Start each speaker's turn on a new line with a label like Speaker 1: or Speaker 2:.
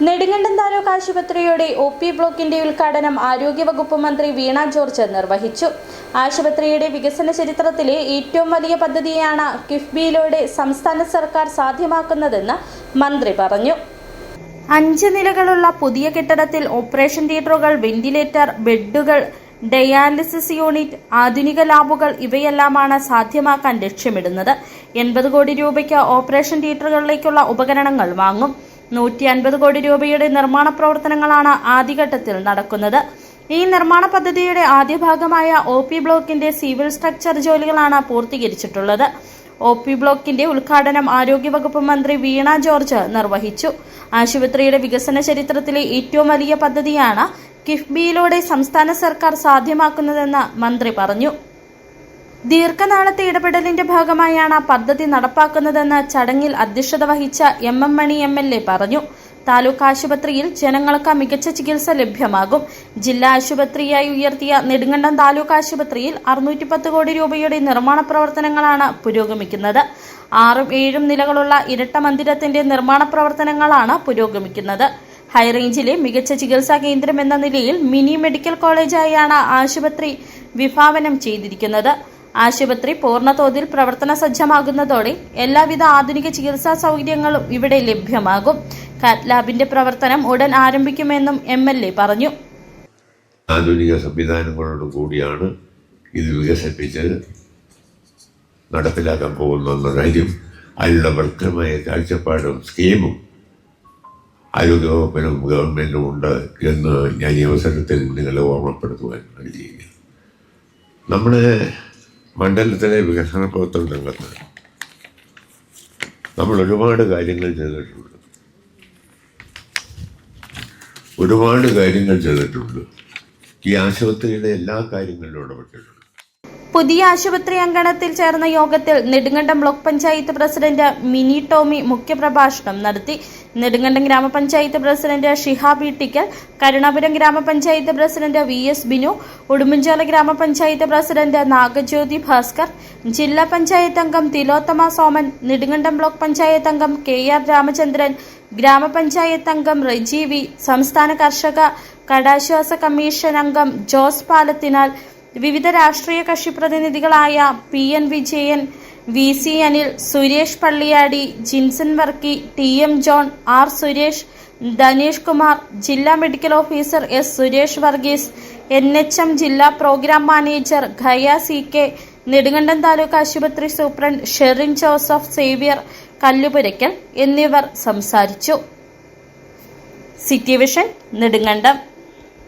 Speaker 1: നെടുങ്കണ്ടം താലൂക്ക് ആശുപത്രിയുടെ OP ബ്ലോക്കിന്റെ ഉദ്ഘാടനം ആരോഗ്യവകുപ്പ് മന്ത്രി വീണ ജോർജ് നിർവഹിച്ചു. ആശുപത്രിയുടെ വികസന ചരിത്രത്തിലെ ഏറ്റവും വലിയ പദ്ധതിയാണ് കിഫ്ബിയിലൂടെ സംസ്ഥാന സർക്കാർ സാധ്യമാക്കുന്നതെന്ന് മന്ത്രി പറഞ്ഞു. 5 നിലകളുള്ള പുതിയ കെട്ടിടത്തിൽ ഓപ്പറേഷൻ തിയേറ്ററുകൾ, വെന്റിലേറ്റർ, ബെഡുകൾ, ഡയാലിസിസ് യൂണിറ്റ്, ആധുനിക ലാബുകൾ ഇവയെല്ലാമാണ് സാധ്യമാക്കാൻ ലക്ഷ്യമിടുന്നത്. 80 കോടി രൂപയ്ക്ക് ഓപ്പറേഷൻ തിയേറ്ററുകളിലേക്കുള്ള ഉപകരണങ്ങൾ വാങ്ങും. 150 കോടി രൂപയുടെ നിർമ്മാണ പ്രവർത്തനങ്ങളാണ് ആദ്യഘട്ടത്തിൽ നടക്കുന്നത്. ഈ നിർമ്മാണ പദ്ധതിയുടെ ആദ്യ ഭാഗമായ OP ബ്ലോക്കിന്റെ സിവിൽ സ്ട്രക്ചർ ജോലികളാണ് പൂർത്തീകരിച്ചിട്ടുള്ളത്. OP ബ്ലോക്കിന്റെ ഉദ്ഘാടനം ആരോഗ്യവകുപ്പ് മന്ത്രി വീണ ജോർജ് നിർവഹിച്ചു. ആശുപത്രിയുടെ വികസന ചരിത്രത്തിലെ ഏറ്റവും വലിയ പദ്ധതിയാണ് കിഫ്ബിയിലൂടെ സംസ്ഥാന സർക്കാർ സാധ്യമാക്കുന്നതെന്ന് മന്ത്രി പറഞ്ഞു. ദീർഘനാളത്തെ ഇടപെടലിന്റെ ഭാഗമായാണ് പദ്ധതി നടപ്പാക്കുന്നതെന്ന് ചടങ്ങിൽ അധ്യക്ഷത വഹിച്ച MM മണി MLA പറഞ്ഞു. താലൂക്ക് ആശുപത്രിയിൽ ജനങ്ങൾക്ക് മികച്ച ചികിത്സ ലഭ്യമാകും. ജില്ലാ ആശുപത്രിയായി ഉയർത്തിയ നെടുങ്കണ്ടം താലൂക്ക് ആശുപത്രിയിൽ 610 കോടി രൂപയുടെ നിർമ്മാണ പ്രവർത്തനങ്ങളാണ് പുരോഗമിക്കുന്നത്. 6-7 നിലകളുള്ള ഇരട്ട മന്ദിരത്തിന്റെ നിർമ്മാണ പ്രവർത്തനങ്ങളാണ് പുരോഗമിക്കുന്നത്. ഹൈറേഞ്ചിലെ മികച്ച ചികിത്സാ കേന്ദ്രം എന്ന നിലയിൽ മിനി മെഡിക്കൽ കോളേജായാണ് ആശുപത്രി വിഭാവനം ചെയ്തിരിക്കുന്നത്. ആശുപത്രി പൂർണ്ണതോതിൽ പ്രവർത്തന സജ്ജമാകുന്നതോടെ എല്ലാവിധ ആധുനിക ചികിത്സാ സൗകര്യങ്ങളും ഇവിടെ ലഭ്യമാകും. കാത്ത് ലാബിന്റെ പ്രവർത്തനം ഉടൻ ആരംഭിക്കുമെന്നും MLA പറഞ്ഞു.
Speaker 2: ആധുനിക സംവിധാനങ്ങളോട് കൂടിയാണ് ഇത് വികസിപ്പിച്ച് നടപ്പിലാക്കാൻ പോകുന്ന കാര്യം, അതിനുള്ള വ്യക്തമായ കാഴ്ചപ്പാടും സ്കീമും ആരോഗ്യവകുപ്പിനും ഗവൺമെന്റും ഉണ്ട് എന്ന് ഞാൻ ഈ അവസരത്തിൽ നിങ്ങളെ ഓർമ്മപ്പെടുത്തുവാൻ ആഗ്രഹിക്കുന്നു. നമ്മുടെ മണ്ഡലത്തിലെ വികസന പ്രവർത്തന രംഗത്ത് നമ്മൾ ഒരുപാട് കാര്യങ്ങൾ ചെയ്തിട്ടുണ്ട്. ഈ ആശുപത്രിയുടെ എല്ലാ കാര്യങ്ങളിലും ഇടപെട്ടിട്ടുണ്ട്.
Speaker 1: പുതിയ ആശുപത്രി അങ്കണത്തിൽ ചേർന്ന യോഗത്തിൽ നെടുങ്കണ്ടം ബ്ലോക്ക് പഞ്ചായത്ത് പ്രസിഡന്റ് മിനി ടോമി മുഖ്യപ്രഭാഷണം നടത്തി. നെടുങ്കണ്ടം ഗ്രാമപഞ്ചായത്ത് പ്രസിഡന്റ് ഷിഹാബ് ഇട്ടിക്കൽ, കരുണാപുരം ഗ്രാമപഞ്ചായത്ത് പ്രസിഡന്റ് VS ബിനു, ഉടുമ്പൻചോല ഗ്രാമപഞ്ചായത്ത് പ്രസിഡന്റ് നാഗജ്യോതി ഭാസ്കർ, ജില്ലാ പഞ്ചായത്ത് അംഗം തിലോത്തമ സോമൻ, നെടുങ്കണ്ടം ബ്ലോക്ക് പഞ്ചായത്ത് അംഗം KR രാമചന്ദ്രൻ, ഗ്രാമപഞ്ചായത്ത് അംഗം റെജി വി, സംസ്ഥാന കർഷക കടാശ്വാസ കമ്മീഷൻ അംഗം ജോസ് പാലത്തിനാൽ, വിവിധ രാഷ്ട്രീയ കക്ഷി പ്രതിനിധികളായ PN Vijayan, VC Anil, Suresh Palliyadi, Jinson Varkey, TM John, R Suresh, Dhanesh Kumar, ജില്ലാ medical officer S Suresh Varghese, NHM ജില്ലാ പ്രോഗ്രാം മാനേജർ ഖയ CK, നെടുങ്കണ്ടം താലൂക്ക് ആശുപത്രി superintendent Sherin Joseph Xavier Kallupurackal എന്നിവർ സംസാരിച്ചു. City vision, Nedumkandam.